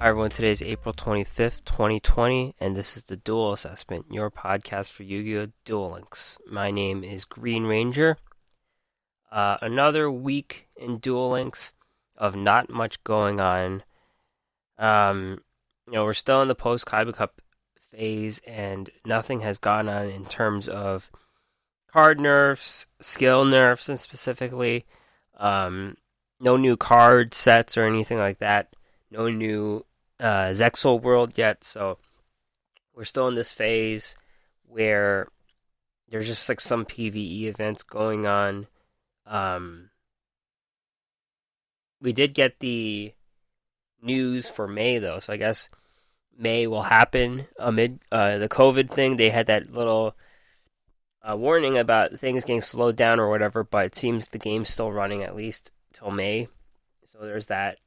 Hi everyone, today is April 25th, 2020, and this is the Duel Assessment, your podcast for Yu-Gi-Oh! Duel Links. My name is Green Ranger. Another week in Duel Links of not much going on. We're still in the post-Kaiba Cup phase, and nothing has gone on in terms of card nerfs, skill nerfs, and specifically, no new card sets or anything like that. No new Duel World yet, so we're still in this phase where there's just like some PvE events going on. We did get the news for May though, so I guess May will happen amid the COVID thing. They had that little warning about things getting slowed down or whatever, but it seems the game's still running at least till May. So there's that.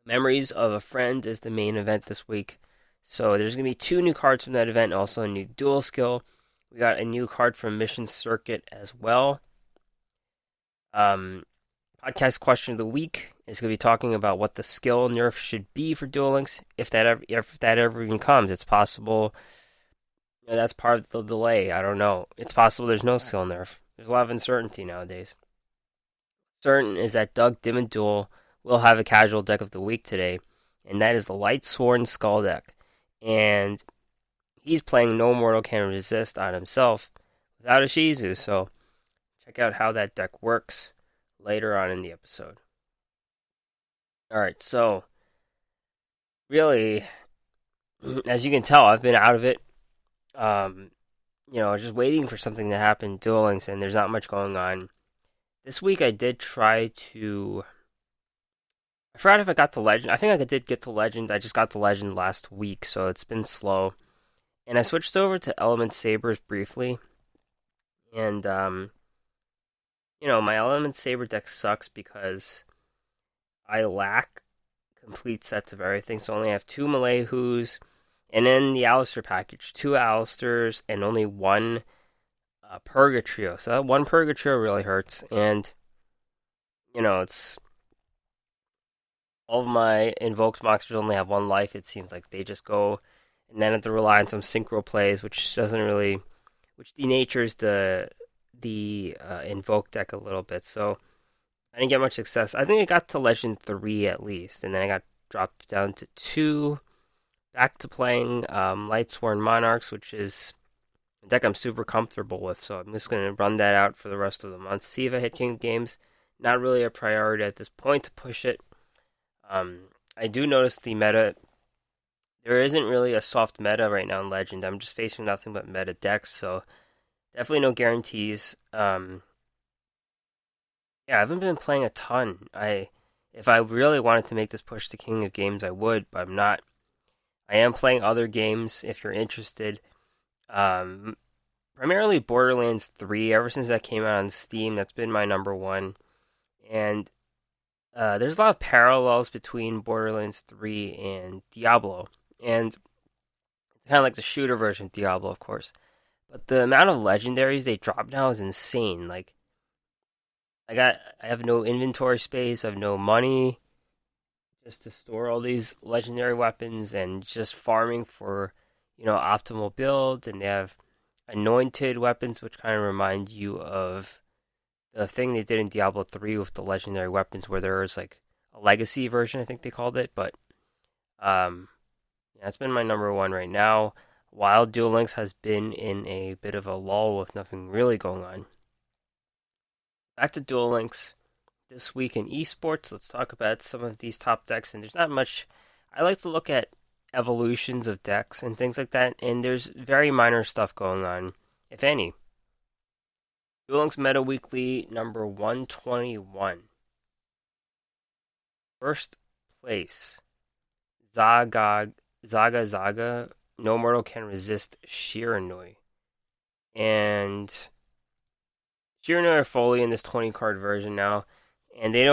Memories of a Friend is the main event this week. So there's going to be 2 new cards from that event, also a new dual skill. We got a new card from Mission Circuit as well. Podcast question of the week is going to be talking about what the skill nerf should be for Duel Links, if that ever even comes. It's possible that's part of the delay. I don't know. It's possible there's no skill nerf. There's a lot of uncertainty nowadays. Certain is that Dimmaduel will have a casual deck of the week today, and that is the Lightsworn Skull deck. And he's playing No Mortal Can Resist on himself without Ishizu, so check out how that deck works later on in the episode. Alright, so really, as you can tell, I've been out of it. Just waiting for something to happen, Duel Links, and there's not much going on. This week I did try to... I forgot if I got the Legend. I think I did get the Legend. I just got the Legend last week, so it's been slow. And I switched over to Element Sabers briefly. And, my Element Saber deck sucks because I lack complete sets of everything. So I only have 2 Malehus, and then the Alistair package. 2 Alistairs, and only 1 Purgatrio. So that 1 Purgatrio really hurts. And, it's... all of my invoked monsters only have 1 life, it seems like. They just go and then have to rely on some synchro plays, which denatures the invoke deck a little bit. So I didn't get much success. I think I got to Legend 3 at least, and then I got dropped down to 2. Back to playing Lightsworn Monarchs, which is a deck I'm super comfortable with, so I'm just going to run that out for the rest of the month. See if I hit King of Games. Not really a priority at this point to push it. I do notice the meta, there isn't really a soft meta right now in Legend. I'm just facing nothing but meta decks, so definitely no guarantees. I haven't been playing a ton. If I really wanted to make this push to King of Games, I would, but I'm not. I am playing other games if you're interested. Primarily Borderlands 3, ever since that came out on Steam, that's been my number one. And there's a lot of parallels between Borderlands 3 and Diablo, and it's kind of like the shooter version of Diablo, of course. But the amount of legendaries they drop now is insane. Like, I have no inventory space, I have no money just to store all these legendary weapons, and just farming for, optimal builds. And they have anointed weapons, which kind of remind you of the thing they did in Diablo 3 with the legendary weapons, where there was like a legacy version, I think they called it. But it's been my number one right now. While Duel Links has been in a bit of a lull with nothing really going on. Back to Duel Links. This week in Esports, let's talk about some of these top decks. And there's not much. I like to look at evolutions of decks and things like that, and there's very minor stuff going on, if any. Duel Links Meta Weekly number 121. First place, Zaga, No Mortal Can Resist Shiranui. And Shiranui are fully in this 20 card version now, and they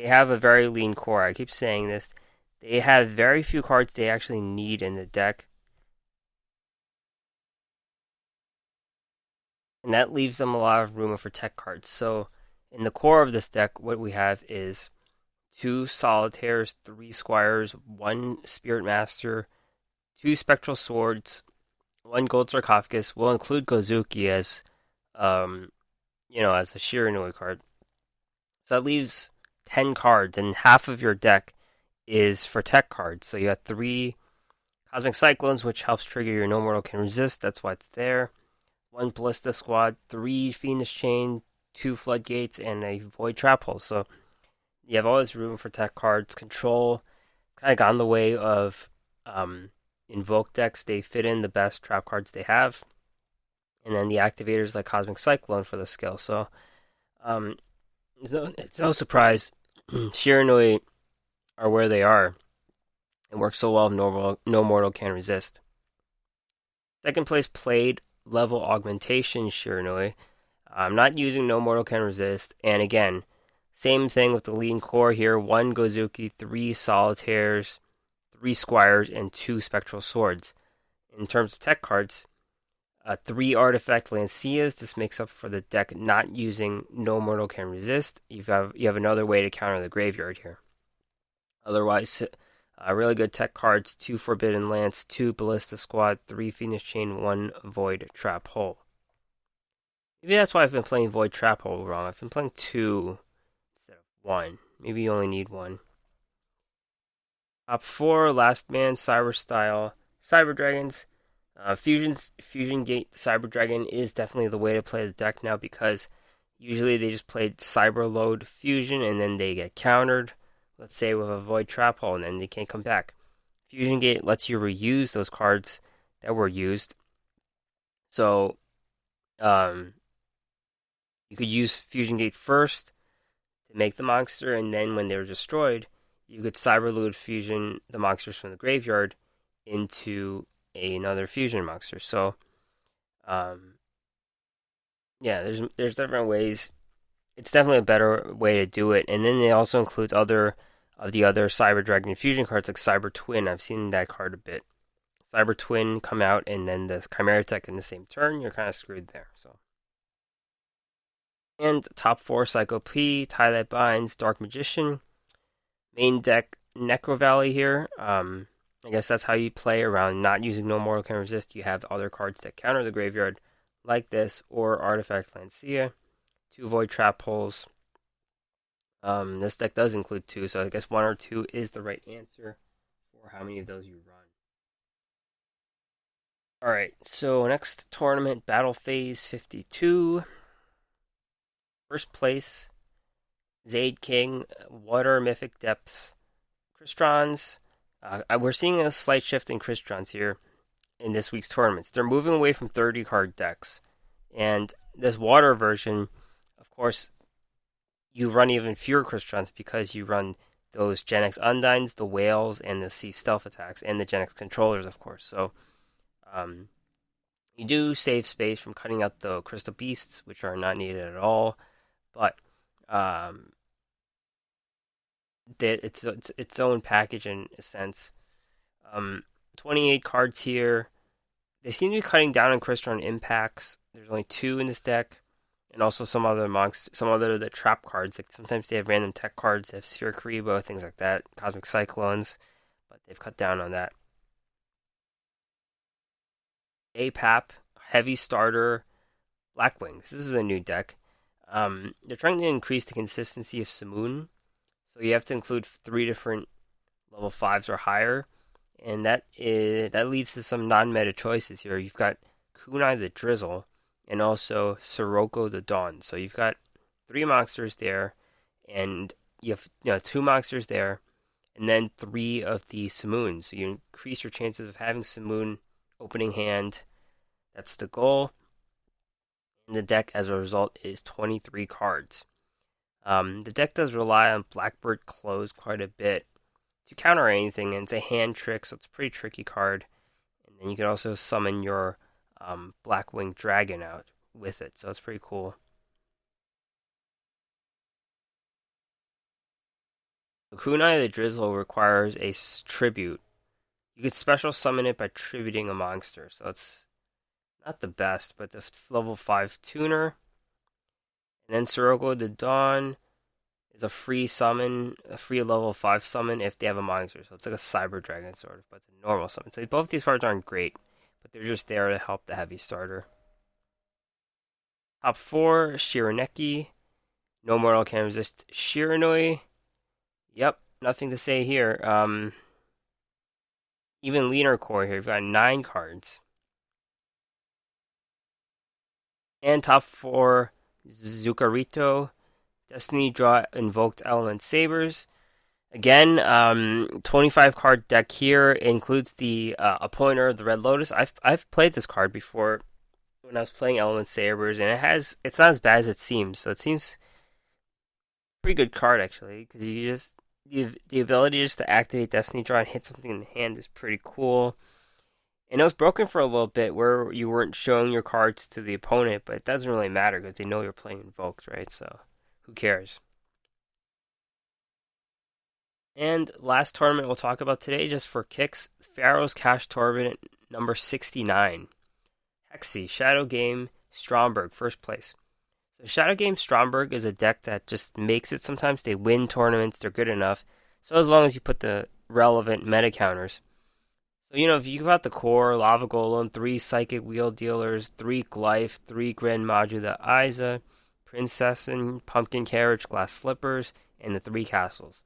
have a very lean core. I keep saying this. They have very few cards they actually need in the deck. And that leaves them a lot of room for tech cards. So in the core of this deck, what we have is 2 Solitaires, 3 Squires, 1 Spirit Master, 2 Spectral Swords, 1 Gold Sarcophagus. We'll include Gozuki as, as a Shiranui card. So that leaves 10 cards, and half of your deck is for tech cards. So you got 3 Cosmic Cyclones, which helps trigger your No Mortal Can Resist. That's why it's there. 1 Ballista Squad, 3 Fiendish Chain, 2 Floodgates, and a Void Trap Hole. So you have all this room for tech cards. Control kind of got in the way of Invoke decks. They fit in the best trap cards they have. And then the activators like Cosmic Cyclone for the skill. So it's no surprise Shiranui are where they are. It works so well if no mortal can resist. Second place played level augmentation Shiranui. I'm not using No Mortal Can Resist. And again, same thing with the lean core here. 1 Gozuki, 3 Solitaires, 3 Squires, and 2 Spectral Swords. In terms of tech cards, 3 Artifact Lanceas. This makes up for the deck not using No Mortal Can Resist. You have another way to counter the graveyard here. Otherwise, really good tech cards. 2 Forbidden Lance, 2 Ballista Squad, 3 Fiendish Chain, 1 Void Trap Hole. Maybe that's why I've been playing Void Trap Hole wrong. I've been playing 2 instead of 1. Maybe you only need 1. Top 4, Last Man, Cyber Style, Cyber Dragons. Fusion Gate Cyber Dragon is definitely the way to play the deck now, because usually they just played Cyber Load Fusion and then they get countered, let's say with a Void Trap Hole, and then they can't come back. Fusion Gate lets you reuse those cards that were used. So, you could use Fusion Gate first to make the monster, and then when they were destroyed, you could Cyber Load Fusion the monsters from the graveyard into another fusion monster. So, there's different ways. It's definitely a better way to do it. And then it also includes other Cyber Dragon fusion cards like Cyber Twin. I've seen that card a bit. Cyber Twin come out, and then the Chimera Tech in the same turn. You're kind of screwed there. So, and top 4 Psycho P, Tie That Binds, Dark Magician. Main deck Necro Valley here. I guess that's how you play around not using No Mortal Can Resist. You have other cards that counter the graveyard, like this, or Artifact Lancea. 2 Void Trap Holes. This deck does include 2, so I guess 1 or 2 is the right answer for how many of those you run. Alright, so next tournament, Battle Phase 52. First place, Zaid King, Water Mythic Depths, Cristrons. We're seeing a slight shift in Cristrons here in this week's tournaments. They're moving away from 30 card decks. And this water version, of course, you run even fewer Cristrons because you run those Gen X Undines, the Whales, and the Sea Stealth attacks, and the Gen X Controllers, of course. So, you do save space from cutting out the Crystal Beasts, which are not needed at all. But, it's its own package in a sense. 28 cards here. They seem to be cutting down on Crystron impacts. There's only 2 in this deck, and also some other the trap cards. Like sometimes they have random tech cards. They have Sphere Karibo, things like that. Cosmic Cyclones, but they've cut down on that. APAP, Heavy Starter, Black Wings. This is a new deck. They're trying to increase the consistency of Simoon. So you have to include 3 different level 5s or higher, and that leads to some non-meta choices here. You've got Kunai the Drizzle, and also Sirocco the Dawn. So you've got 3 monsters there, and you have 2 monsters there, and then 3 of the Simoon. So you increase your chances of having Simoon opening hand. That's the goal. And the deck, as a result, is 23 cards. The deck does rely on Blackbird Close quite a bit to counter anything, and it's a hand trick, so it's a pretty tricky card. And then you can also summon your Blackwing Dragon out with it, so it's pretty cool. The Kunai the Drizzle requires a tribute. You could special summon it by tributing a monster, so it's not the best, but the level 5 tuner. And then Sirocco the Dawn is a free summon, a free level 5 summon if they have a monster. So it's like a Cyber Dragon sort of, but it's a normal summon. So both these cards aren't great, but they're just there to help the heavy starter. Top 4, Shiraneki. No Mortal Can Resist Shiranui. Yep, nothing to say here. Even leaner core here. We've got 9 cards. And top 4, Zukarito. Destiny Draw Invoked Element Sabers. Again, 25 card deck here includes the Appointer, the Red Lotus. I've played this card before when I was playing Element Sabers, and it's not as bad as it seems. So it seems pretty good card actually, because you just the ability just to activate Destiny Draw and hit something in the hand is pretty cool. And it was broken for a little bit where you weren't showing your cards to the opponent, but it doesn't really matter because they know you're playing Invoked, right? So who cares? And last tournament we'll talk about today, just for kicks, Pharaoh's Cash Tournament number 69. Hexy, Shadow Game, Stromberg, first place. So Shadow Game Stromberg is a deck that just makes it sometimes. They win tournaments, they're good enough. So as long as you put the relevant meta counters. So, if you got the core, Lava Golem, 3 Psychic Wheel Dealers, 3 Glyph, 3 Grand Modula Isa, Princess and Pumpkin Carriage, Glass Slippers, and the 3 Castles.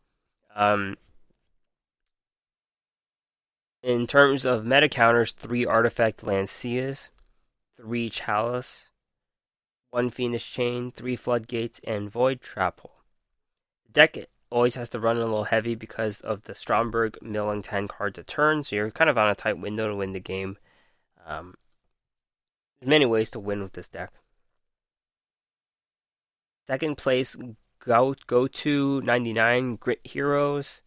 In terms of meta counters, 3 Artifact Lanceas, 3 Chalice, 1 Fiendish Chain, 3 Floodgates, and Void Trap Hole. The deck always has to run a little heavy because of the Stromberg milling 10 cards a turn, so you're kind of on a tight window to win the game. There's many ways to win with this deck. Second place, go to 99 Grit Heroes.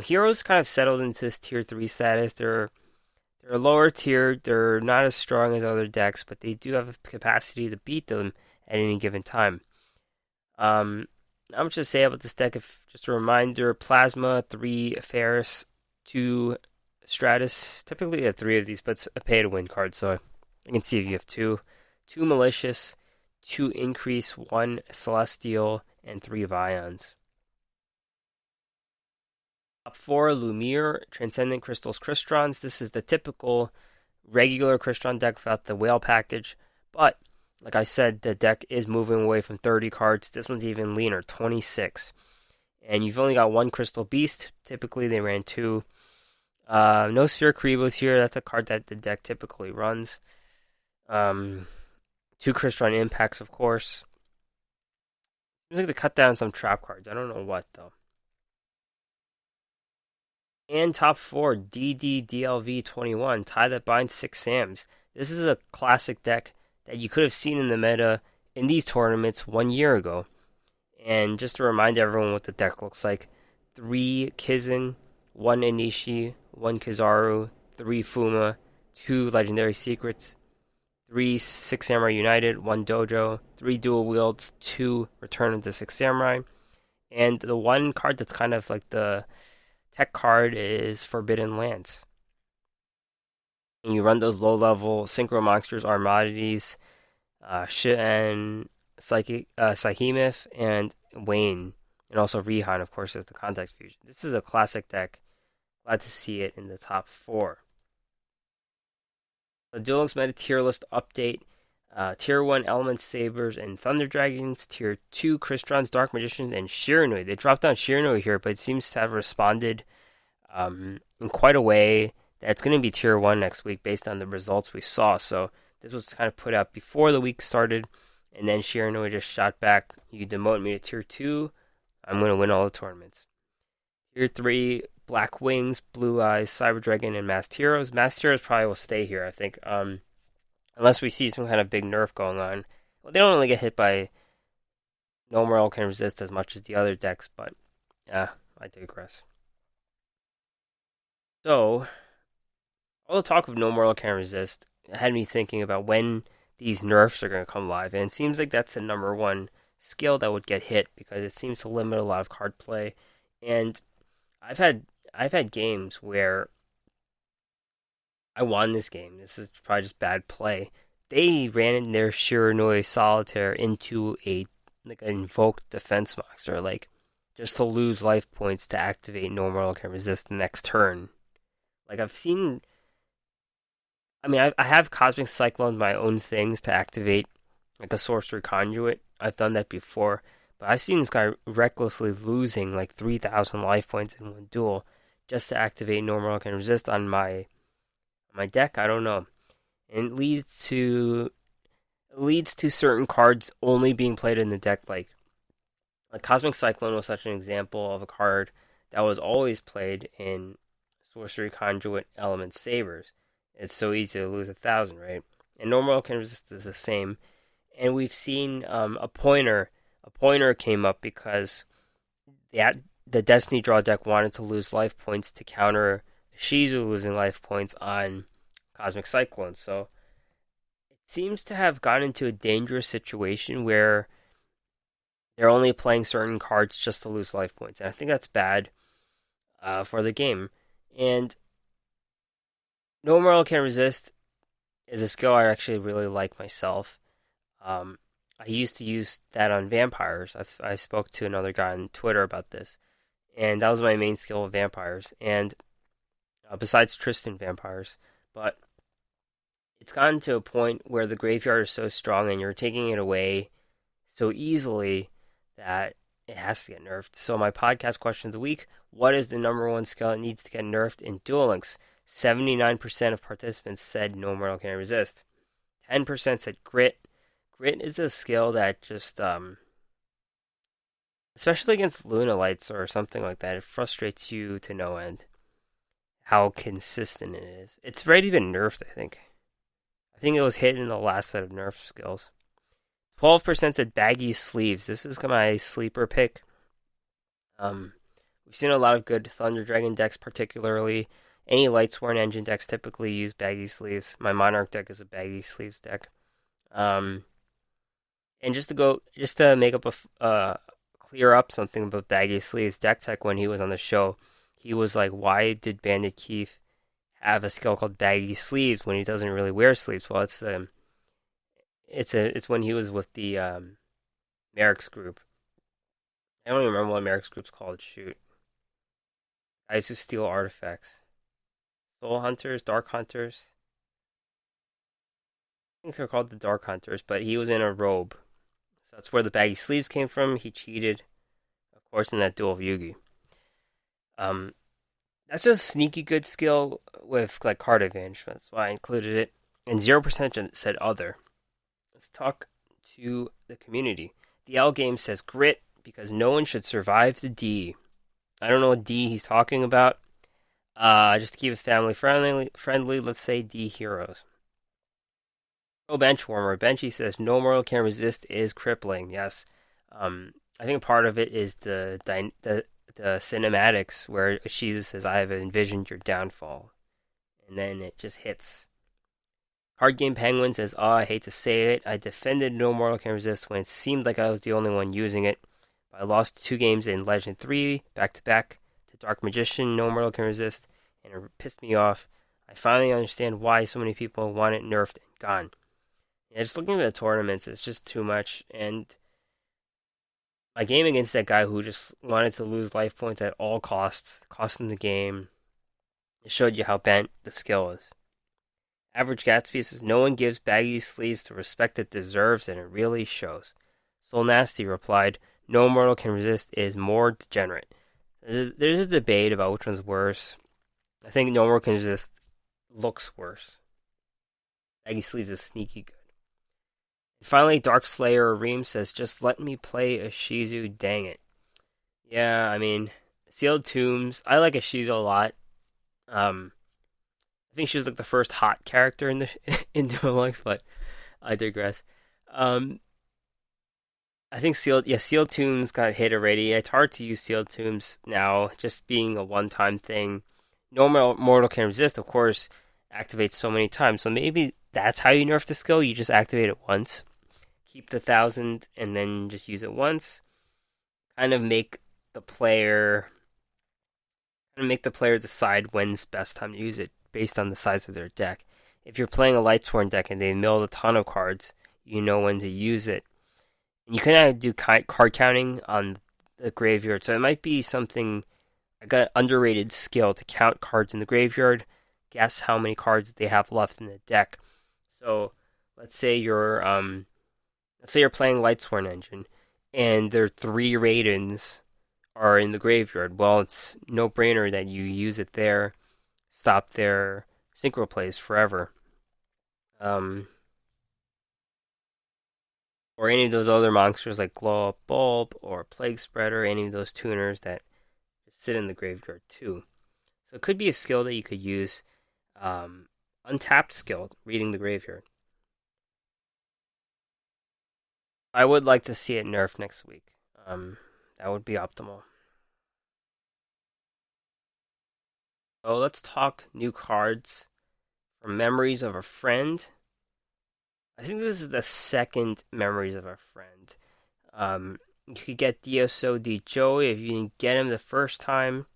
Heroes kind of settled into this tier 3 status. They're lower tier. They're not as strong as other decks, but they do have a capacity to beat them at any given time. Not much to say about this deck. Just a reminder: Plasma, 3 Ferris, 2 Stratus. Typically, you have 3 of these, but it's a pay-to-win card, so I can see if you have 2. 2 Malicious, 2 Increase, 1 Celestial, and 3 Vions. Top 4, Lumiere, Transcendent Crystals, Crystons. This is the typical regular Cryston deck without the whale package, but like I said, the deck is moving away from 30 cards. This one's even leaner, 26. And you've only got 1 Crystal Beast. Typically, they ran 2. No Sphere Karibos here. That's a card that the deck typically runs. 2 Cryston Impacts, of course. Seems like they cut down some trap cards. I don't know what, though. And top 4, DDDLV21, Tie That Binds 6 Sams. This is a classic deck that you could have seen in the meta in these tournaments 1 year ago. And just to remind everyone what the deck looks like: 3 Kizun, 1 Inishi, 1 Kizaru, 3 Fuma, 2 Legendary Secrets, 3 Six Samurai United, 1 Dojo, 3 Dual Wields, 2 Return of the Six Samurai. And the one card that's kind of like the tech card is Forbidden Lands. And you run those low-level Synchro Monsters, Armadides, Shien, Psychemith, and Wayne. And also Rihan, of course, as the Context Fusion. This is a classic deck. Glad to see it in the top 4. The Duel Links meta tier list update. Tier 1 Element Sabers and Thunder Dragons. Tier 2 Crystons, Dark Magicians, and Shiranui. They dropped down Shiranui here, but it seems to have responded in quite a way that's going to be tier 1 next week based on the results we saw. So this was kind of put out before the week started, and then Shiranui just shot back. You demote me to tier 2, I'm going to win all the tournaments. Tier 3, Black Wings, Blue Eyes, Cyber Dragon, and Masked Heroes. Masked Heroes probably will stay here, I think, unless we see some kind of big nerf going on. Well, they don't really get hit by No Mortal Can Resist as much as the other decks, but yeah, I digress. So, all the talk of No Mortal Can Resist had me thinking about when these nerfs are going to come live, and it seems like that's the number one skill that would get hit because it seems to limit a lot of card play. And I've had games where I won this game. This is probably just bad play. They ran in their Shiranui Solitaire into a like an invoked defense monster, like just to lose life points to activate no mortal can resist the next turn. Like I've seen, I mean, I have Cosmic Cyclone my own things to activate like a sorcery conduit. I've done that before, but I've seen this guy recklessly losing like 3,000 life points in one duel just to activate no mortal can resist on my deck. I don't know, and it leads to certain cards only being played in the deck, like Cosmic Cyclone was such an example of a card that was always played in Sorcery Conduit Element Sabers. It's so easy to lose 1,000, right? And normal can resist is the same. And we've seen a pointer. A pointer came up because the Destiny Draw deck wanted to lose life points to counter Ishizu losing life points on Cosmic Cyclone. So it seems to have gotten into a dangerous situation where they're only playing certain cards just to lose life points. And I think that's bad for the game. And No Mortal Can Resist is a skill I actually really like myself. I used to use that on vampires. I spoke to another guy on Twitter about this. And that was my main skill with vampires. And besides Tristan vampires. But it's gotten to a point where the graveyard is so strong and you're taking it away so easily that it has to get nerfed. So my podcast question of the week: what is the number one skill that needs to get nerfed in Duel Links? 79% of participants said No Mortal Can Resist. 10% said Grit. Grit is a skill that just, especially against Luna Lights or something like that, it frustrates you to no end how consistent it is. It's already been nerfed, I think. I think it was hit in the last set of nerf skills. 12% said Baggy Sleeves. This is my sleeper pick. We've seen a lot of good Thunder Dragon decks, particularly. Any Lightsworn engine decks typically use Baggy Sleeves. My Monarch deck is a Baggy Sleeves deck. And just to make up clear up something about Baggy Sleeves, Deck Tech, when he was on the show, he was like, why did Bandit Keith have a skill called Baggy Sleeves when he doesn't really wear sleeves? Well, it's when he was with the Merrick's group. I don't even remember what Merrick's group's called. Shoot. Guys who steal artifacts. Soul Hunters, Dark Hunters. I think they're called the Dark Hunters, but he was in a robe. So that's where the Baggy Sleeves came from. He cheated, of course, in that duel of Yugi. That's a sneaky good skill with like card advantage. That's why I included it. And 0% said other. Let's talk to the community. The L Game says Grit because no one should survive the D. I don't know what D he's talking about. Just to keep it family friendly, let's say D heroes. Pro Benchwarmer. Benchy says No Mortal Can Resist is crippling. Yes. I think part of it is the cinematics where Ishizu says, I have envisioned your downfall. And then it just hits. Card Game Penguin says, I hate to say it, I defended No Mortal Can Resist when it seemed like I was the only one using it. But I lost 2 games in Legend 3, back-to-back, to Dark Magician, No Mortal Can Resist, and it pissed me off. I finally understand why so many people want it nerfed and gone. Yeah, just looking at the tournaments, it's just too much, and my game against that guy who just wanted to lose life points at all costs, costing the game, it showed you how bent the skill is. Average Gatsby says, no one gives Baggy Sleeves the respect it deserves, and it really shows. Soul Nasty replied, No Mortal Can Resist is more degenerate. There's a debate about which one's worse. I think No Mortal Can Resist looks worse. Baggy Sleeves is sneaky good. And finally, Dark Slayer Reem says, just let me play Ishizu, dang it. Yeah, I mean, Sealed Tombs, I like Ishizu a lot. I think she was like the first hot character in in Duel Links, but I digress. I think Sealed Tombs got hit already. It's hard to use Sealed Tombs now, just being a one-time thing. No Mortal Can Resist, of course, activates so many times, so maybe that's how you nerf the skill. You just activate it once, keep the 1,000, and then just use it once. Kind of make the player decide when's best time to use it based on the size of their deck. If you're playing a Lightsworn deck and they milled a ton of cards, you know when to use it. And you can do card counting on the graveyard, so it might be something like an underrated skill to count cards in the graveyard, guess how many cards they have left in the deck. So let's say you're playing Lightsworn Engine, and their 3 Raidens are in the graveyard. Well, it's no brainer that you use it there, stop their synchro plays forever. Or any of those other monsters like Glow Up Bulb or Plague Spreader, any of those tuners that just sit in the graveyard too. So it could be a skill that you could use, untapped skill, reading the graveyard. I would like to see it nerfed next week. That would be optimal. So let's talk new cards from Memories of a Friend. I think this is the second Memories of a Friend. You could get DSO Joey if you didn't get him the first time.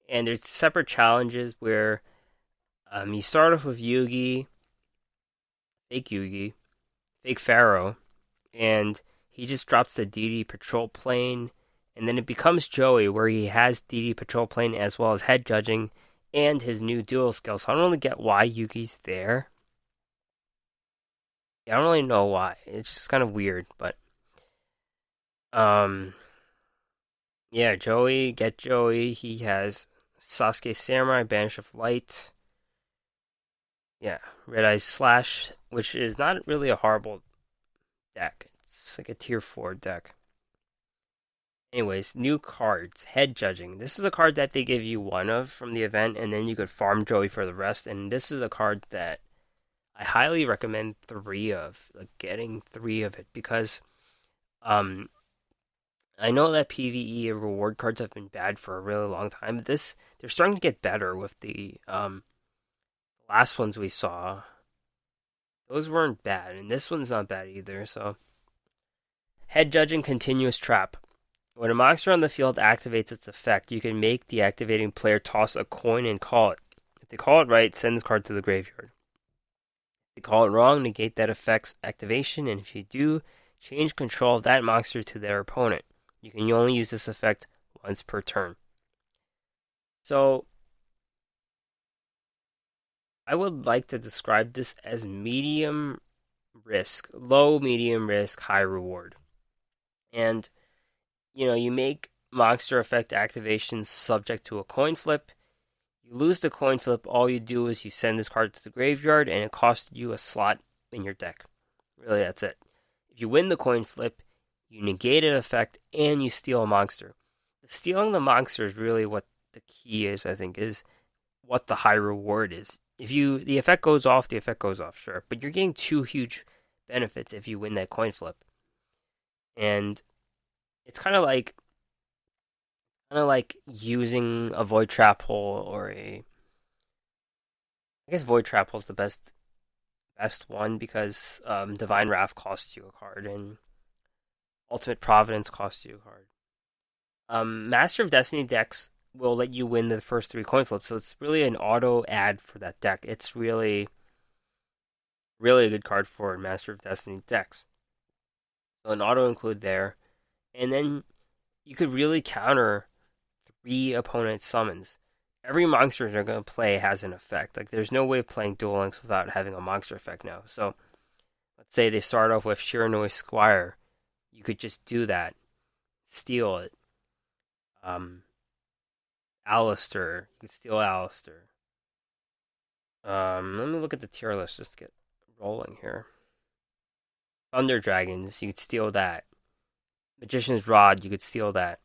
And there's separate challenges where you start off with Yugi, fake Pharaoh, and he just drops the DD Patrol Plane, and then it becomes Joey, where he has DD Patrol Plane as well as Head Judging and his new duel skill. So I don't really get why Yugi's there. I don't really know why. It's just kind of weird, but yeah, Joey, get Joey. He has Sasuke Samurai, Banish of Light. Yeah, Red Eyes Slash, which is not really a horrible deck. It's like a tier 4 deck. Anyways, new cards. Head Judging. This is a card that they give you 1 of from the event, and then you could farm Joey for the rest. And this is a card that I highly recommend 3 of. Like, getting 3 of it. Because I know that PvE reward cards have been bad for a really long time. But they're starting to get better with the last ones we saw. Those weren't bad, and this one's not bad either. So, Head Judging Continuous Trap. When a monster on the field activates its effect, you can make the activating player toss a coin and call it. If they call it right, send this card to the graveyard. If they call it wrong, negate that effect's activation, and if you do, change control of that monster to their opponent. You can only use this effect once per turn. So, I would like to describe this as medium risk, low, medium risk, high reward. And you make monster effect activations subject to a coin flip. You lose the coin flip, all you do is you send this card to the graveyard, and it costs you a slot in your deck. Really, that's it. If you win the coin flip, you negate an effect, and you steal a monster. Stealing the monster is really what the key is, I think, is what the high reward is. If the effect goes off, sure. But you're getting 2 huge benefits if you win that coin flip. And it's kind of like using a Void Trap Hole or I guess Void Trap Hole is the best one because Divine Wrath costs you a card and Ultimate Providence costs you a card. Master of Destiny decks will let you win the first 3 coin flips, so it's really an auto add for that deck. It's really, really a good card for Master of Destiny decks. So an auto include there. And then you could really counter 3 opponent summons. Every monster they're going to play has an effect. Like, there's no way of playing Duel Links without having a monster effect now. So, let's say they start off with Shiranui Squire. You could just do that. Steal it. Alistair. You could steal Alistair. Let me look at the tier list just to get rolling here. Thunder Dragons. You could steal that. Magician's Rod, you could steal that.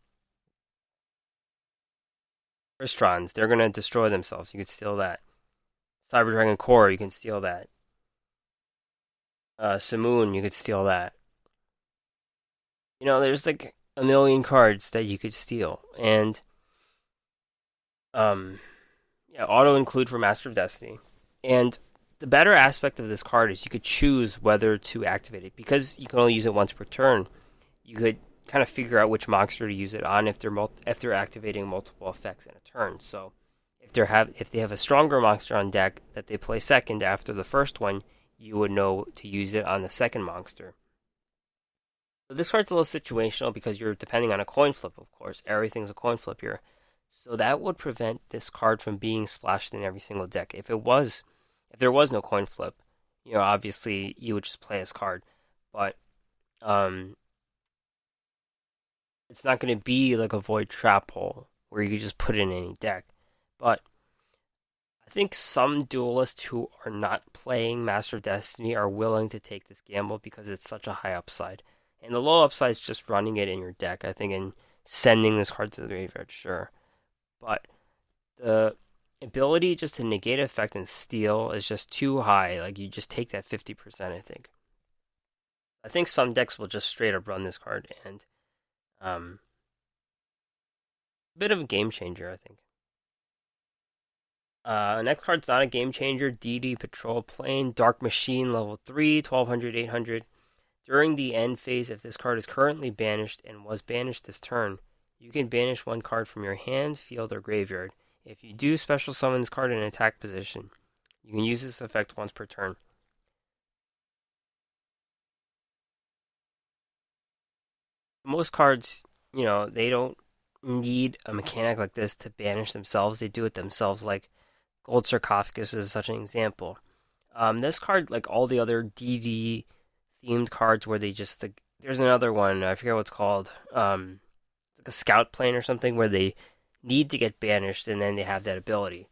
Ristrons, they're going to destroy themselves. You could steal that. Cyber Dragon Core, you can steal that. Simoon, you could steal that. There's like a million cards that you could steal. And, auto include for Master of Destiny. And the better aspect of this card is you could choose whether to activate it. Because you can only use it once per turn, you could kind of figure out which monster to use it on if they're activating multiple effects in a turn. So if they have a stronger monster on deck that they play second after the first one, you would know to use it on the second monster. So this card's a little situational because you're depending on a coin flip, of course. Everything's a coin flip here. So that would prevent this card from being splashed in every single deck. If there was no coin flip, obviously you would just play this card. But um, it's not going to be like a void trap hole where you could just put it in any deck. But I think some duelists who are not playing Master of Destiny are willing to take this gamble because it's such a high upside. And the low upside is just running it in your deck, I think, and sending this card to the graveyard, sure. But the ability just to negate effect and steal is just too high. Like, you just take that 50%, I think. I think some decks will just straight up run this card, and a bit of a game changer, I think. Next card's not a game changer. DD Patrol Plane, Dark Machine, level 3, 1200, 800. During the end phase, if this card is currently banished and was banished this turn, you can banish one card from your hand, field, or graveyard. If you do special summon this card in an attack position, you can use this effect once per turn. Most cards, they don't need a mechanic like this to banish themselves. They do it themselves, like Gold Sarcophagus is such an example. This card, like all the other DD themed cards where they just, like, there's another one, I forget what it's called, like a Scout Plane or something, where they need to get banished and then they have that ability.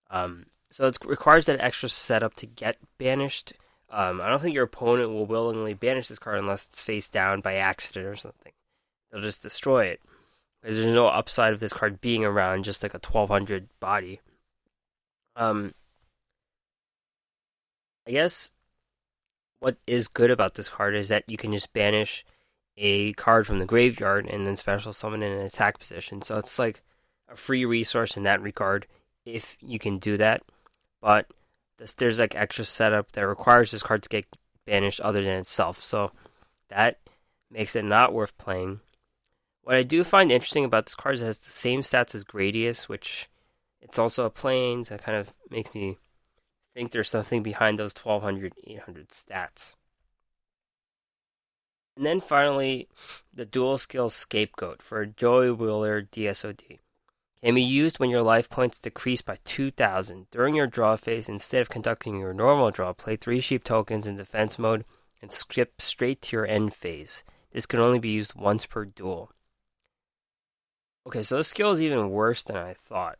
So it requires that extra setup to get banished. I don't think your opponent will willingly banish this card unless it's face down by accident or something. They'll just destroy it, because there's no upside of this card being around, just like a 1200 body. I guess what is good about this card is that you can just banish a card from the graveyard and then special summon in an attack position. So it's like a free resource in that regard if you can do that. But there's like extra setup that requires this card to get banished other than itself. So that makes it not worth playing. What I do find interesting about this card is it has the same stats as Gradius, which it's also a plane, so it kind of makes me think there's something behind those 1200, 800 stats. And then finally, the dual skill Scapegoat for Joey Wheeler DSOD. Can be used when your life points decrease by 2,000. During your draw phase, instead of conducting your normal draw, play 3 sheep tokens in defense mode and skip straight to your end phase. This can only be used once per duel. Okay, so this skill is even worse than I thought.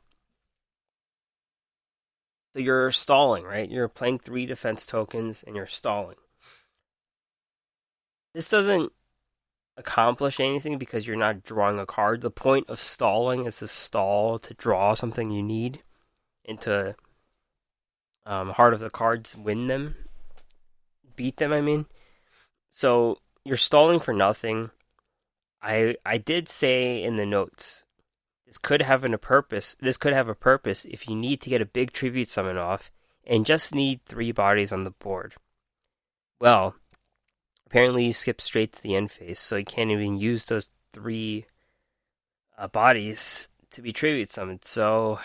So you're stalling, right? You're playing 3 defense tokens and you're stalling. This doesn't accomplish anything because you're not drawing a card. The point of stalling is to stall to draw something you need and to heart of the cards, win them, beat them, I mean. So you're stalling for nothing. I did say in the notes, this could have a purpose if you need to get a big tribute summon off and just need 3 bodies on the board. Well, apparently you skip straight to the end phase, so you can't even use those 3 bodies to be tribute summoned. So,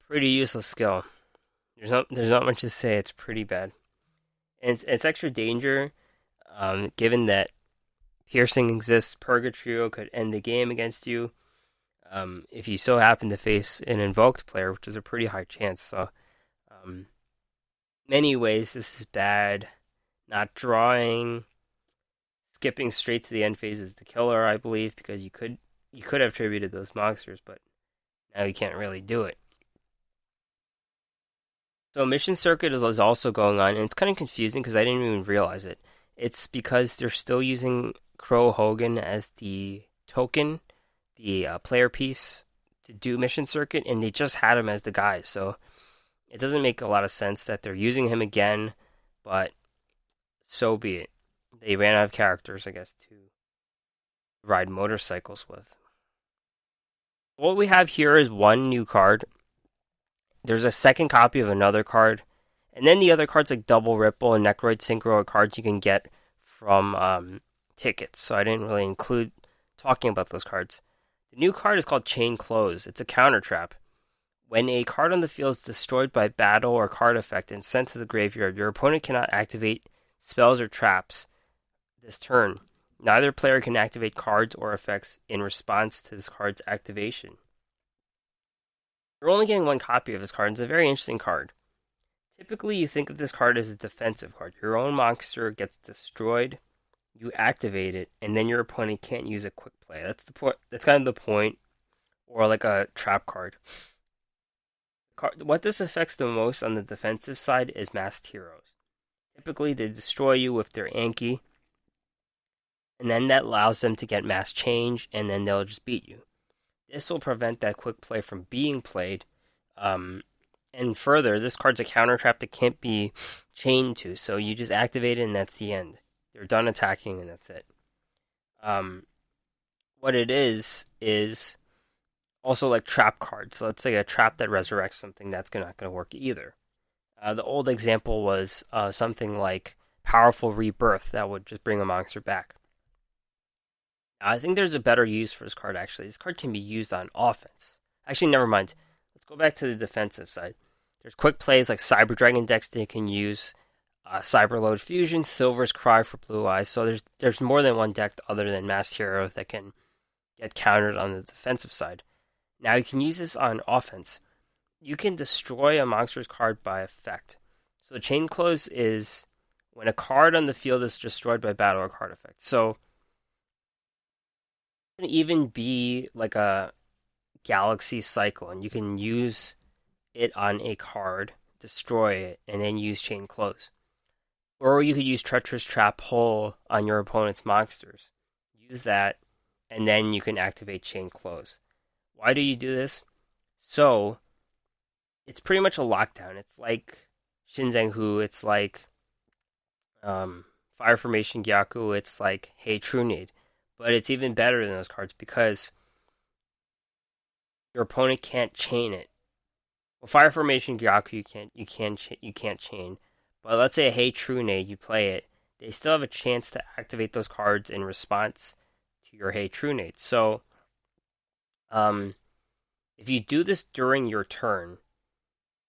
pretty useless skill. There's not much to say. It's pretty bad, and it's extra danger, given that piercing exists. Purgatrio could end the game against you. If you so happen to face an invoked player, which is a pretty high chance. So, many ways this is bad. Not drawing, skipping straight to the end phase is the killer, I believe, because you could have tributed those monsters, but now you can't really do it. So Mission Circuit is also going on, and it's kind of confusing because I didn't even realize it. It's because they're still using Crow Hogan as the token, the player piece to do Mission Circuit, and they just had him as the guy, so it doesn't make a lot of sense that they're using him again, but so be it. They ran out of characters, I guess, to ride motorcycles with. What we have here is one new card. There's a second copy of another card. And then the other cards like Double Ripple and Necroid Synchro are cards you can get from tickets. So I didn't really include talking about those cards. The new card is called Chain Close. It's a counter trap. When a card on the field is destroyed by battle or card effect and sent to the graveyard, your opponent cannot activate spells or traps this turn. Neither player can activate cards or effects in response to this card's activation. You're only getting one copy of this card. It's a very interesting card. Typically, you think of this card as a defensive card. Your own monster gets destroyed, you activate it, and then your opponent can't use a quick play. That's the point. That's kind of the point, or like a trap card. What this affects the most on the defensive side is masked heroes. Typically, they destroy you with their Anki, and then that allows them to get mass change, and then they'll just beat you. This will prevent that quick play from being played. And further, this card's a counter trap that can't be chained to, so you just activate it and that's the end. They're done attacking and that's it. What it is also like trap cards. So let's say a trap that resurrects something, that's not going to work either. The old example was something like Powerful Rebirth that would just bring a monster back. I think there's a better use for this card, actually. This card can be used on offense. Actually, never mind. Let's go back to the defensive side. There's quick plays like Cyber Dragon decks that can use Cyberload Fusion, Silver's Cry for Blue Eyes. So there's more than one deck other than Masked Heroes that can get countered on the defensive side. Now you can use this on offense. You can destroy a monster's card by effect. So Chain Close is when a card on the field is destroyed by battle or card effect. So it can even be like a Galaxy Cyclone. You can use it on a card, destroy it, and then use Chain Close. Or you could use Treacherous Trap Hole on your opponent's monsters. Use that, and then you can activate Chain Close. Why do you do this? So, it's pretty much a lockdown. It's like Shinzenghu, it's like Fire Formation Gyaku, it's like Hey Trunade. But it's even better than those cards because your opponent can't chain it. Well, Fire Formation Gyaku you can't chain. But let's say a Hey Trunade, you play it, they still have a chance to activate those cards in response to your Hey Trunade. So, if you do this during your turn,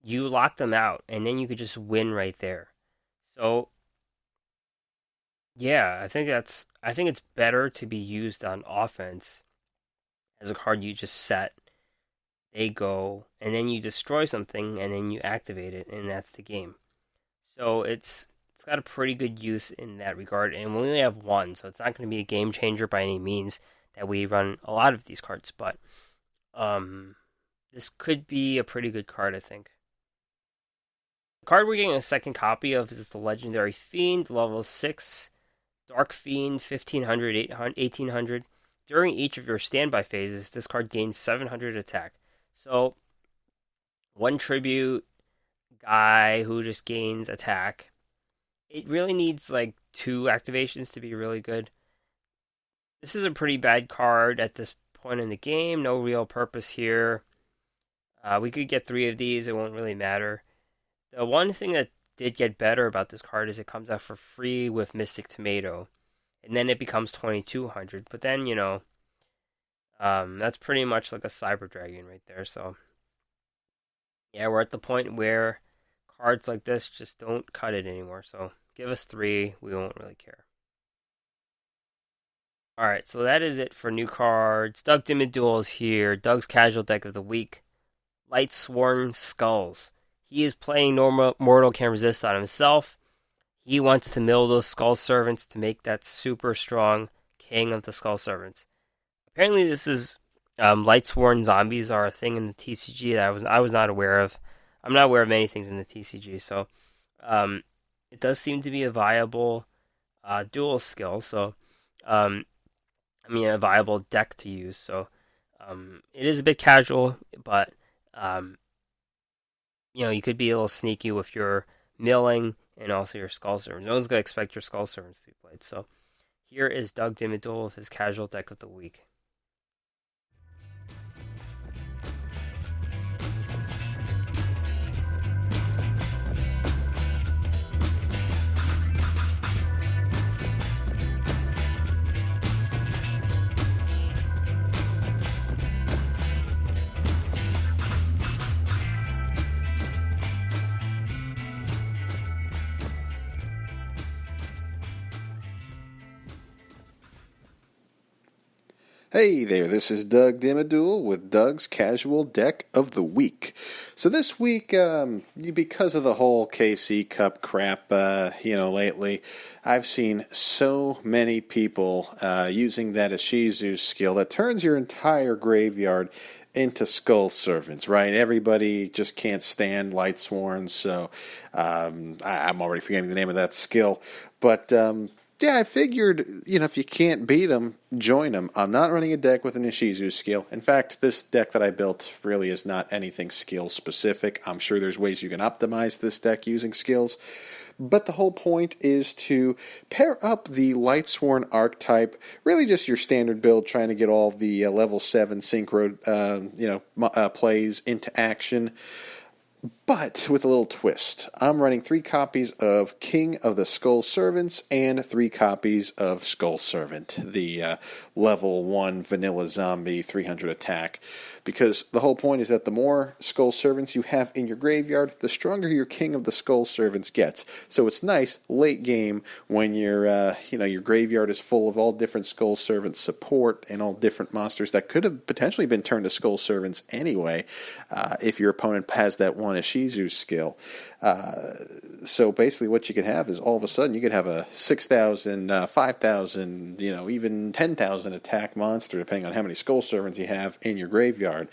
you lock them out, and then you could just win right there. So, yeah, I think it's better to be used on offense as a card you just set. They go, and then you destroy something, and then you activate it, and that's the game. So it's got a pretty good use in that regard, and we only have one, so it's not going to be a game changer by any means that we run a lot of these cards, but this could be a pretty good card, I think. The card we're getting a second copy of is the Legendary Fiend, level 6, Dark Fiend, 1500, 1800. During each of your standby phases, this card gains 700 attack. So, one tribute guy who just gains attack. It really needs like 2 activations to be really good. This is a pretty bad card at this point in the game. No real purpose here. We could get 3 of these. It won't really matter. The one thing that did get better about this card is it comes out for free with Mystic Tomato. And then it becomes 2200. But then, that's pretty much like a Cyber Dragon right there. So, yeah, we're at the point where cards like this just don't cut it anymore. So, give us 3. We won't really care. Alright, so that is it for new cards. Doug Dimmaduel is here. Doug's casual deck of the week. Lightsworn Skulls. He is playing Mortal Can Resist on himself. He wants to mill those Skull Servants to make that super strong King of the Skull Servants. Apparently this is Lightsworn Zombies are a thing in the TCG that I was not aware of. I'm not aware of many things in the TCG, so it does seem to be a viable dual skill. So a viable deck to use. So it is a bit casual, but you could be a little sneaky with your milling and also your Skull Servants. No one's going to expect your Skull Servants to be played. So here is Doug Dimmaduel with his casual deck of the week. Hey there, this is Doug Dimmaduel with Doug's Casual Deck of the Week. So this week, because of the whole KC Cup crap, lately, I've seen so many people using that Ishizu skill that turns your entire graveyard into Skull Servants, right? Everybody just can't stand Lightsworn, so I'm already forgetting the name of that skill, but yeah, I figured, if you can't beat them, join them. I'm not running a deck with an Ishizu skill. In fact, this deck that I built really is not anything skill specific. I'm sure there's ways you can optimize this deck using skills. But the whole point is to pair up the Lightsworn archetype, really just your standard build, trying to get all the level 7 synchro plays into action. But with a little twist, I'm running 3 copies of King of the Skull Servants and 3 copies of Skull Servant, the level 1 vanilla zombie 300 attack. Because the whole point is that the more Skull Servants you have in your graveyard, the stronger your King of the Skull Servants gets. So it's nice late game when your graveyard is full of all different Skull Servant support and all different monsters that could have potentially been turned to Skull Servants anyway, if your opponent has that one Ishizu skill. So basically what you could have is all of a sudden you could have a 6,000, 5,000, even 10,000 attack monster, depending on how many Skull Servants you have in your graveyard,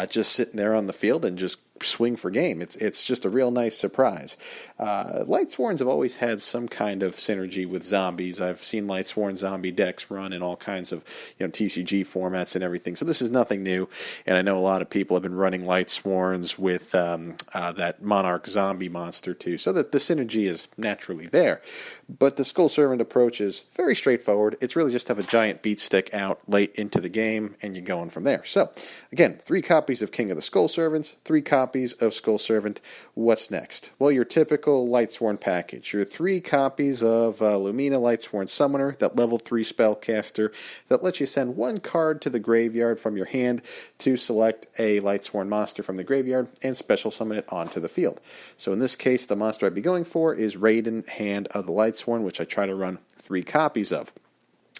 just sitting there on the field and just swing for game. It's just a real nice surprise. Lightsworns have always had some kind of synergy with zombies. I've seen Lightsworn zombie decks run in all kinds of TCG formats and everything. So this is nothing new, and I know a lot of people have been running Lightsworns with that Monarch zombie monster too, so that the synergy is naturally there. But the Skull Servant approach is very straightforward. It's really just have a giant beat stick out late into the game, and you're going from there. So, again, 3 copies of King of the Skull Servants, 3 copies of Skull Servant. What's next? Well, your typical Lightsworn package. Your 3 copies of Lumina Lightsworn Summoner, that level 3 spellcaster that lets you send 1 card to the graveyard from your hand to select a Lightsworn monster from the graveyard and special summon it onto the field. So in this case, the monster I'd be going for is Raiden, Hand of the Lightsworn, which I try to run 3 copies of.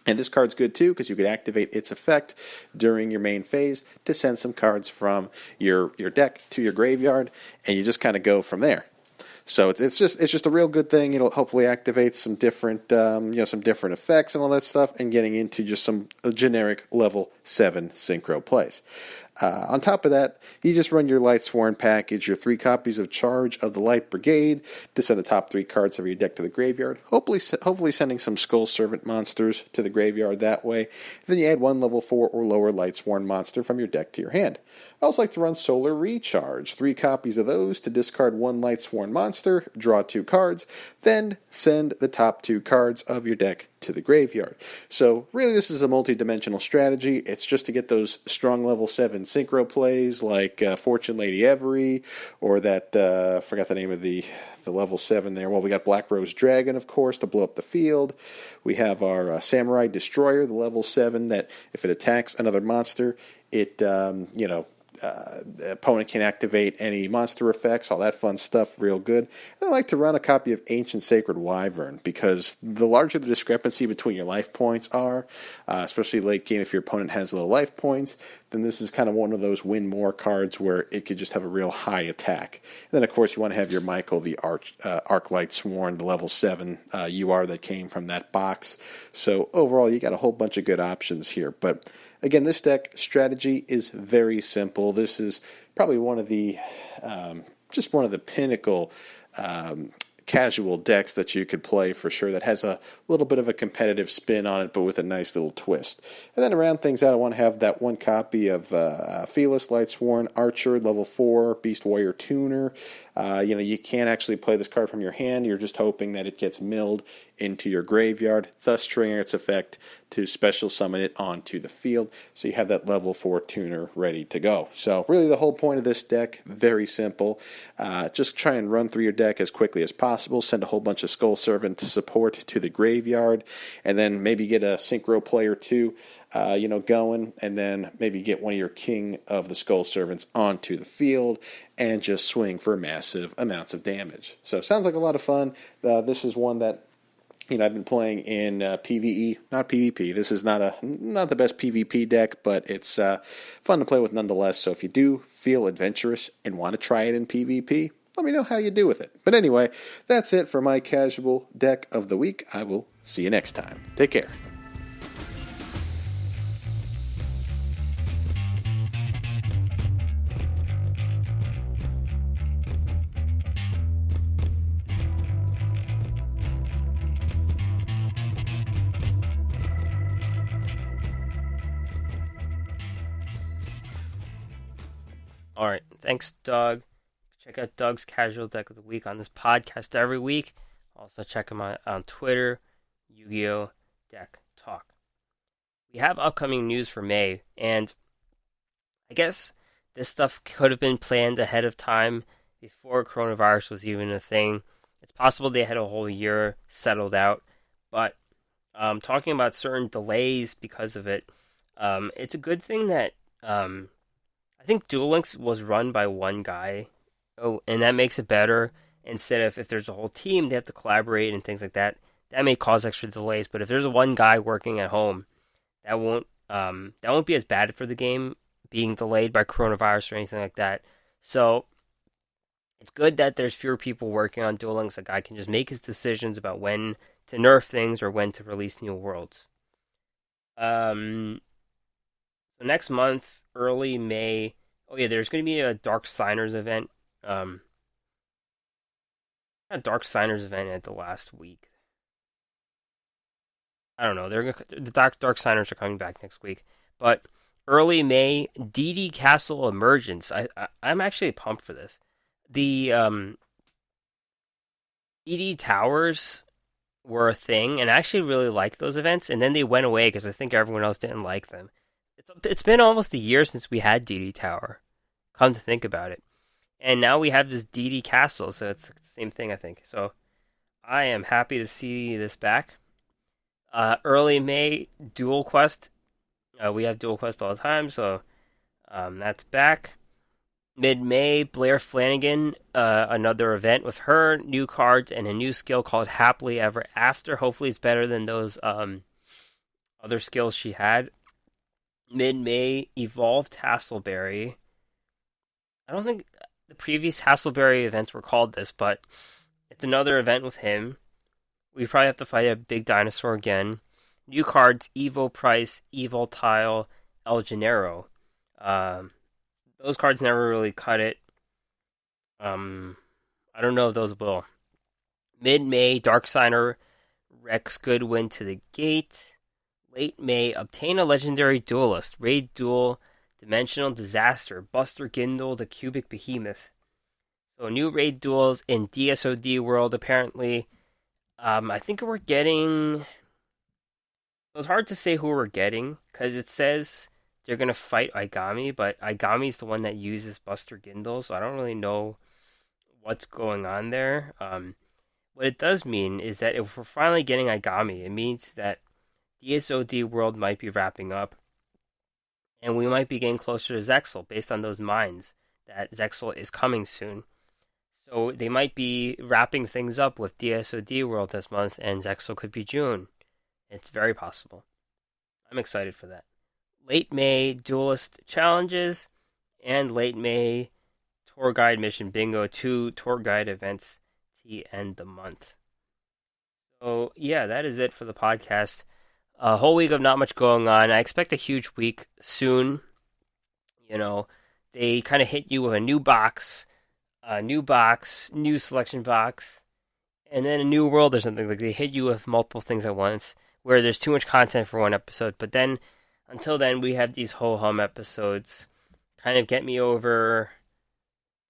And this card's good too because you could activate its effect during your main phase to send some cards from your deck to your graveyard, and you just kind of go from there. So it's just a real good thing. It'll hopefully activate some different some different effects and all that stuff, and getting into just some generic level 7 synchro plays. On top of that, you just run your Lightsworn package, your 3 copies of Charge of the Light Brigade to send the top 3 cards of your deck to the graveyard, hopefully sending some Skull Servant monsters to the graveyard that way. Then you add 1 level 4 or lower Lightsworn monster from your deck to your hand. I also like to run Solar Recharge, 3 copies of those to discard 1 Lightsworn monster, draw 2 cards, then send the top 2 cards of your deck to the graveyard. So really this is a multi-dimensional strategy. It's just to get those strong level 7 synchro plays like Fortune Lady Every, or that, forgot the name of the level 7 there. Well, we got Black Rose Dragon, of course, to blow up the field. We have our Samurai Destroyer, the level 7, that if it attacks another monster, it, the opponent can activate any monster effects, all that fun stuff, real good. And I like to run a copy of Ancient Sacred Wyvern, because the larger the discrepancy between your life points are, especially late game if your opponent has low life points, then this is kind of one of those win more cards where it could just have a real high attack. And then, of course, you want to have your Michael, the Arc Lightsworn, the level 7 UR that came from that box. So overall, you got a whole bunch of good options here. But again, this deck strategy is very simple. This is probably one of the pinnacle casual decks that you could play for sure, that has a little bit of a competitive spin on it, but with a nice little twist. And then to round things out, I want to have that 1 copy of Felis Lightsworn Archer, level 4, Beast Warrior Tuner. You can't actually play this card from your hand. You're just hoping that it gets milled into your graveyard, thus triggering its effect to special summon it onto the field. So you have that level 4 tuner ready to go. So really the whole point of this deck, very simple. Just try and run through your deck as quickly as possible. Send a whole bunch of Skull Servant support to the graveyard, and then maybe get a synchro play or 2 going, and then maybe get one of your King of the Skull Servants onto the field and just swing for massive amounts of damage. So sounds like a lot of fun. This is one that I've been playing in PvE, not PvP. This is not the best PvP deck, but it's fun to play with nonetheless. So if you do feel adventurous and want to try it in PvP, let me know how you do with it. But anyway, that's it for my casual deck of the week. I will see you next time. Take care. All right. Thanks, Doug. Check out Doug's Casual Deck of the Week on this podcast every week. Also, check him out on Twitter, Yu-Gi-Oh! Deck Talk. We have upcoming news for May, and I guess this stuff could have been planned ahead of time before coronavirus was even a thing. It's possible they had a whole year settled out, but talking about certain delays because of it, it's a good thing that I think Duel Links was run by one guy. Oh, and that makes it better. Instead of if there's a whole team, they have to collaborate and things like that. That may cause extra delays. But if there's a one guy working at home, that won't be as bad for the game being delayed by coronavirus or anything like that. So it's good that there's fewer people working on Duel Links. A guy can just make his decisions about when to nerf things or when to release new worlds. So next month, early May. Oh yeah, there's going to be a Dark Signers event. A Dark Signers event at the last week. I don't know. The Dark Signers are coming back next week, but early May, DD Castle Emergence. I'm actually pumped for this. The DD Towers were a thing, and I actually really liked those events. And then they went away because I think everyone else didn't like them. It's been almost a year since we had DD Tower. Come to think about it. And now we have this DD Castle, so it's the same thing, I think. So I am happy to see this back. Early May, Dual Quest. We have Dual Quest all the time, so that's back. Mid-May, Blair Flanagan, another event with her, new cards, and a new skill called Happily Ever After. Hopefully it's better than those other skills she had. Mid-May, Evolved Hasselberry. I don't think the previous Hasselberry events were called this, but it's another event with him. We probably have to fight a big dinosaur again. New cards, Evo Price, Evil Tile, El Gennaro. Those cards never really cut it. I don't know if those will. Mid-May, Darksigner, Rex Goodwin to the gate. Late May, obtain a legendary duelist. Raid Duel, Dimensional Disaster, Buster Gindle, the Cubic Behemoth. So new raid duels in DSOD World, apparently. I think we're getting... It's hard to say who we're getting, because it says they're going to fight Aigami, but Aigami's the one that uses Buster Gindle, so I don't really know what's going on there. What it does mean is that if we're finally getting Aigami, it means that DSOD World might be wrapping up, and we might be getting closer to Zexal based on those mines that Zexal is coming soon. So they might be wrapping things up with DSOD World this month, and Zexal could be June. It's very possible. I'm excited for that. Late May Duelist Challenges, and late May Tour Guide Mission Bingo, 2 tour guide events to end the month. So yeah, that is it for the podcast. A whole week of not much going on. I expect a huge week soon. You know, they kind of hit you with a new selection box, and then a new world or something. Like they hit you with multiple things at once, where there's too much content for one episode. But then, until then, we have these ho-hum episodes. Kind of get me over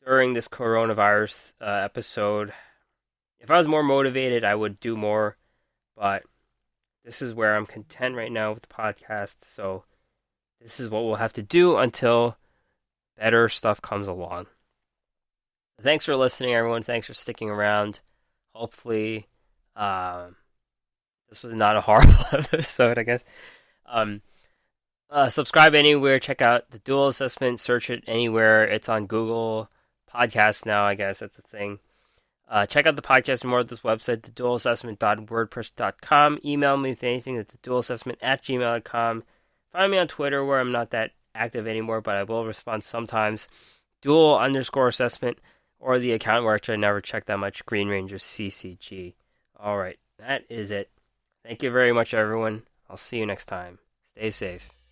during this coronavirus episode. If I was more motivated, I would do more. But this is where I'm content right now with the podcast. So this is what we'll have to do until better stuff comes along. Thanks for listening, everyone. Thanks for sticking around. Hopefully, this was not a horrible episode, I guess. Subscribe anywhere. Check out the Duel Assessment. Search it anywhere. It's on Google Podcasts now, I guess. That's the thing. Mm-hmm. Check out the podcast and more at this website, theduelassessment.wordpress.com. Email me with anything at theduelassessment@gmail.com. Find me on Twitter, where I'm not that active anymore, but I will respond sometimes. Duel_assessment, or the account where I never check that much, Green Ranger CCG. Alright, that is it. Thank you very much, everyone. I'll see you next time. Stay safe.